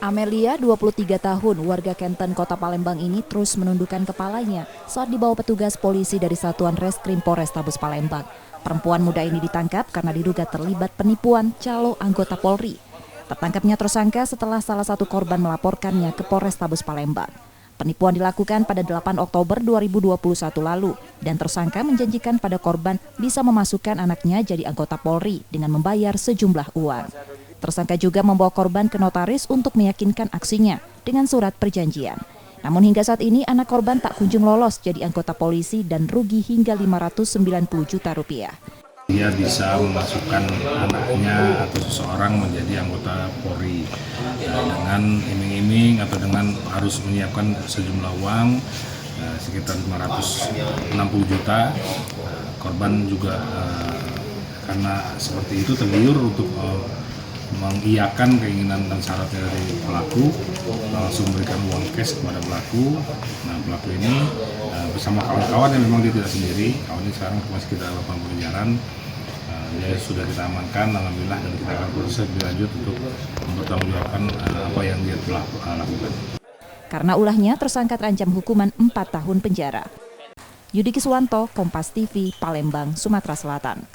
Amelia, 23 tahun, warga Kenten, Kota Palembang ini terus menundukkan kepalanya saat dibawa petugas polisi dari Satuan Reskrim Polrestabes Palembang. Perempuan muda ini ditangkap karena diduga terlibat penipuan calo anggota Polri. Tertangkapnya tersangka setelah salah satu korban melaporkannya ke Polrestabes Palembang. Penipuan dilakukan pada 8 Oktober 2021 lalu dan tersangka menjanjikan pada korban bisa memasukkan anaknya jadi anggota Polri dengan membayar sejumlah uang. Tersangka juga membawa korban ke notaris untuk meyakinkan aksinya dengan surat perjanjian. Namun hingga saat ini anak korban tak kunjung lolos jadi anggota polisi dan rugi hingga 590 juta rupiah. Dia bisa memasukkan anaknya atau seseorang menjadi anggota Polri dengan iming-iming atau dengan harus menyiapkan sejumlah uang sekitar 560 juta. Korban juga karena seperti itu tergiur untuk mengiyakan keinginan dan syaratnya dari pelaku, langsung memberikan uang cash kepada pelaku. Nah, pelaku ini bersama kawan-kawan yang memang dia tidak sendiri, kawan ini sekarang masih kita lakukan pengejaran. Dia sudah kita amankan, alhamdulillah, dan kita akan proses lebih lanjut untuk mempertanggungjawabkan apa yang dia telah lakukan. Karena ulahnya, tersangka terancam hukuman 4 tahun penjara. Yudi Kiswanto, Kompas TV, Palembang, Sumatera Selatan.